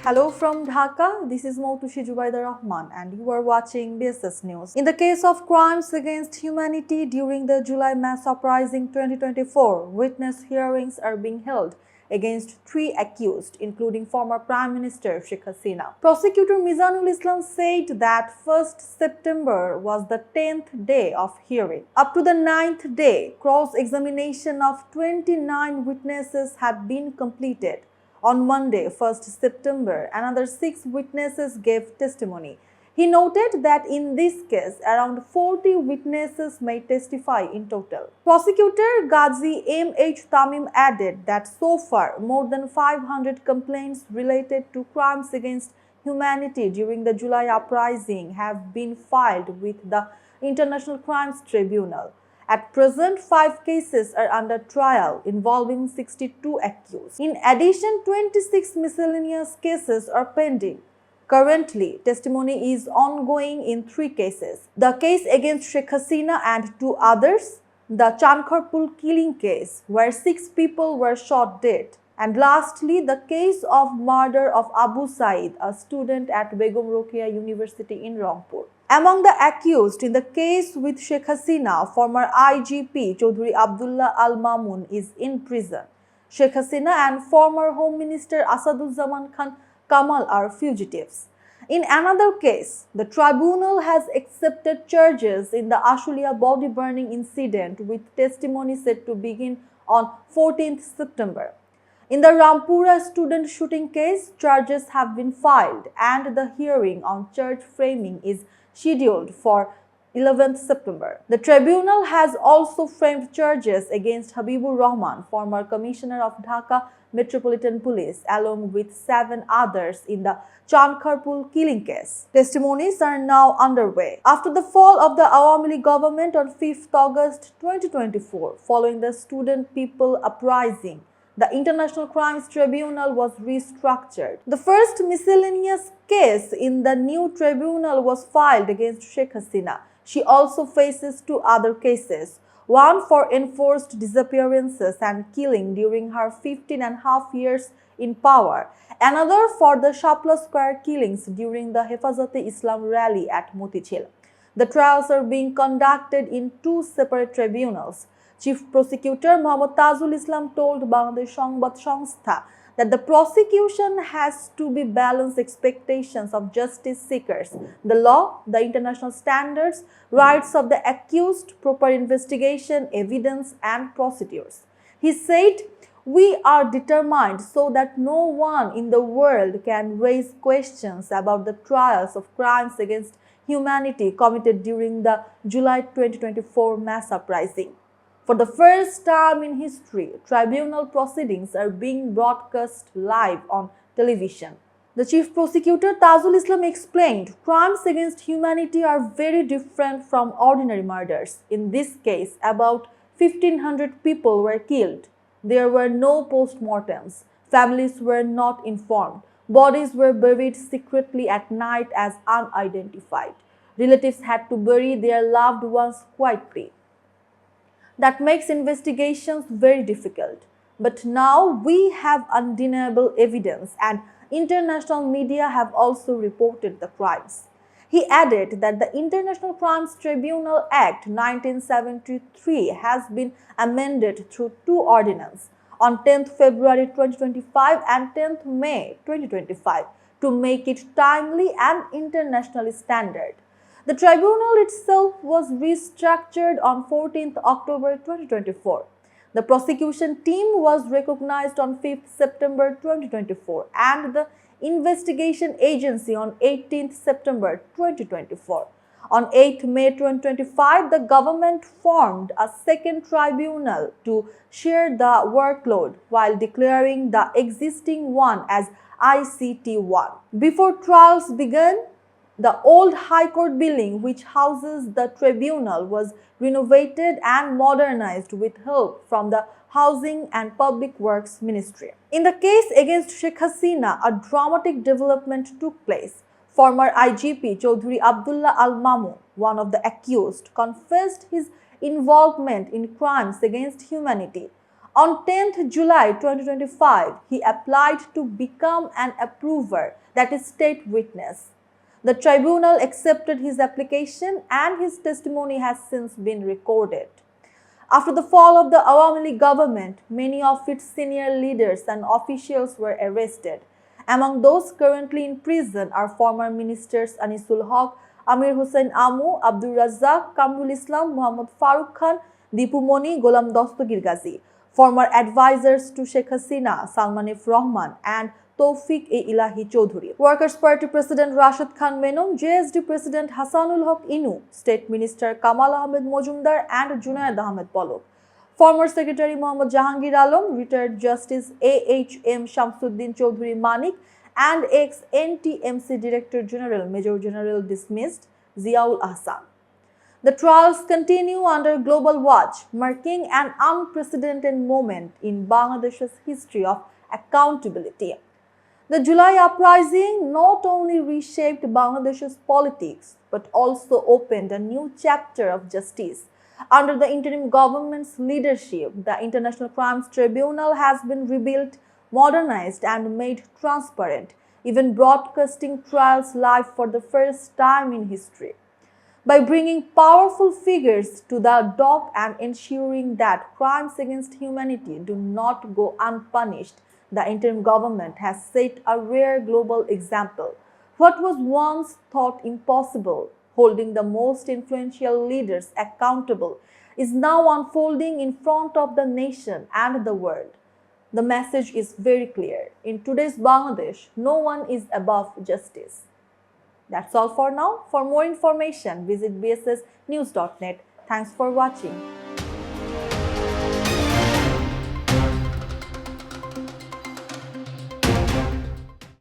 Hello from Dhaka, this is Moutushi Jubaida Rahman and you are watching BSS News. In the case of crimes against humanity during the July Mass Uprising 2024, witness hearings are being held against 3 accused, including former Prime Minister Sheikh Hasina. Prosecutor Mizanul Islam said that 1st September was the 10th day of hearing. Up to the 9th day, cross-examination of 29 witnesses had been completed. On Monday, 1st September, another 6 witnesses gave testimony. He noted that in this case, around 40 witnesses may testify in total. Prosecutor Ghazi M.H. Tamim added that so far, more than 500 complaints related to crimes against humanity during the July uprising have been filed with the International Crimes Tribunal. At present, 5 cases are under trial involving 62 accused. In addition, 26 miscellaneous cases are pending. Currently, testimony is ongoing in 3 cases. The case against Sheikh Hasina and 2 others, the Chankharpul killing case where 6 people were shot dead, and lastly, the case of murder of Abu Saeed, a student at Begum Rokeya University in Rangpur. Among the accused in the case with Sheikh Hasina, former IGP Chowdhury Abdullah Al-Mamun is in prison. Sheikh Hasina and former Home Minister Asaduzzaman Khan Kamal are fugitives. In another case, the tribunal has accepted charges in the Ashulia body burning incident with testimony set to begin on 14th September. In the Rampura student shooting case, charges have been filed and the hearing on charge framing is scheduled for 11th September. The tribunal has also framed charges against Habibur Rahman, former Commissioner of Dhaka Metropolitan Police, along with 7 others in the Chankharpul killing case. Testimonies are now underway. After the fall of the Awami League government on 5th August 2024, following the student people uprising, the International Crimes Tribunal was restructured. The first miscellaneous case in the new tribunal was filed against Sheikh Hasina. She also faces 2 other cases, one for enforced disappearances and killing during her 15.5 years in power, another for the Shapla Square killings during the Hefazat-e-Islam rally at Motichil. The trials are being conducted in 2 separate tribunals. Chief Prosecutor Mohammad Tajul Islam told Bangladesh Sangbad সংস্থা that the prosecution has to be balance expectations of justice seekers, the law, the international standards, rights of the accused, proper investigation, evidence and procedures. He said, "We are determined so that no one in the world can raise questions about the trials of crimes against humanity committed during the July 2024 mass uprising." For the first time in history, tribunal proceedings are being broadcast live on television. The Chief Prosecutor Tajul Islam explained, crimes against humanity are very different from ordinary murders. In this case, about 1,500 people were killed. There were no post-mortems. Families were not informed. Bodies were buried secretly at night as unidentified. Relatives had to bury their loved ones quietly. That makes investigations very difficult. But now we have undeniable evidence and international media have also reported the crimes. He added that the International Crimes Tribunal Act 1973 has been amended through 2 ordinances on 10th February 2025 and 10th May 2025 to make it timely and internationally standard. The tribunal itself was restructured on 14th October 2024. The prosecution team was recognized on 5th September 2024 and the investigation agency on 18th September 2024. On 8th May 2025, the government formed a second tribunal to share the workload while declaring the existing one as ICT1. Before trials began, the old High Court building, which houses the tribunal, was renovated and modernized with help from the Housing and Public Works Ministry. In the case against Sheikh Hasina, a dramatic development took place. Former IGP Chowdhury Abdullah Al-Mamun, one of the accused, confessed his involvement in crimes against humanity. On 10th July 2025, he applied to become an approver, that is state witness. The tribunal accepted his application and his testimony has since been recorded. After the fall of the Awami League government, many of its senior leaders and officials were arrested. Among those currently in prison are former ministers Anisul Haq, Amir Hussain Amu, Abdul Razzaq, Kamrul Islam, Muhammad Farooq Khan, Dipu Moni, Golam Dostogir Ghazi, former advisors to Sheikh Hasina, Salman F. Rahman and Tawfiq-e-Ilahi Chowdhury, Workers' Party President Rashid Khan Menon, JSD President Hasanul Haq Inu, State Minister Kamal Ahmed Mojumdar and Junaid Ahmed Polok, former Secretary Muhammad Jahangir Alam, retired Justice A.H.M. Shamsuddin Chowdhury Manik, and ex-NTMC Director General Major General dismissed Ziaul Ahsan. The trials continue under global watch, marking an unprecedented moment in Bangladesh's history of accountability. The July uprising not only reshaped Bangladesh's politics but also opened a new chapter of justice. Under the interim government's leadership, the International Crimes Tribunal has been rebuilt, modernized and made transparent, even broadcasting trials live for the first time in history. By bringing powerful figures to the dock and ensuring that crimes against humanity do not go unpunished, the interim government has set a rare global example. What was once thought impossible, holding the most influential leaders accountable, is now unfolding in front of the nation and the world. The message is very clear. In today's Bangladesh, no one is above justice. That's all for now. For more information, visit bssnews.net. Thanks for watching.